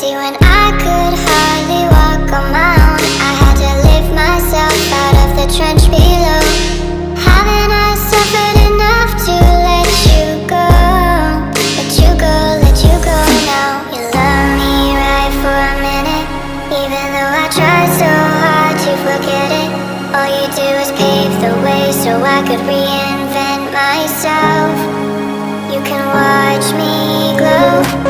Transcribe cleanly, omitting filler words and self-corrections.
See, when I could hardly walk on my own, I had to lift myself out of the trench below. Haven't I suffered enough to let you go? Let you go, let you go now. You love me right for a minute, even though I tried so hard to forget it. All you do is pave the way so I could reinvent myself. You can watch me glow.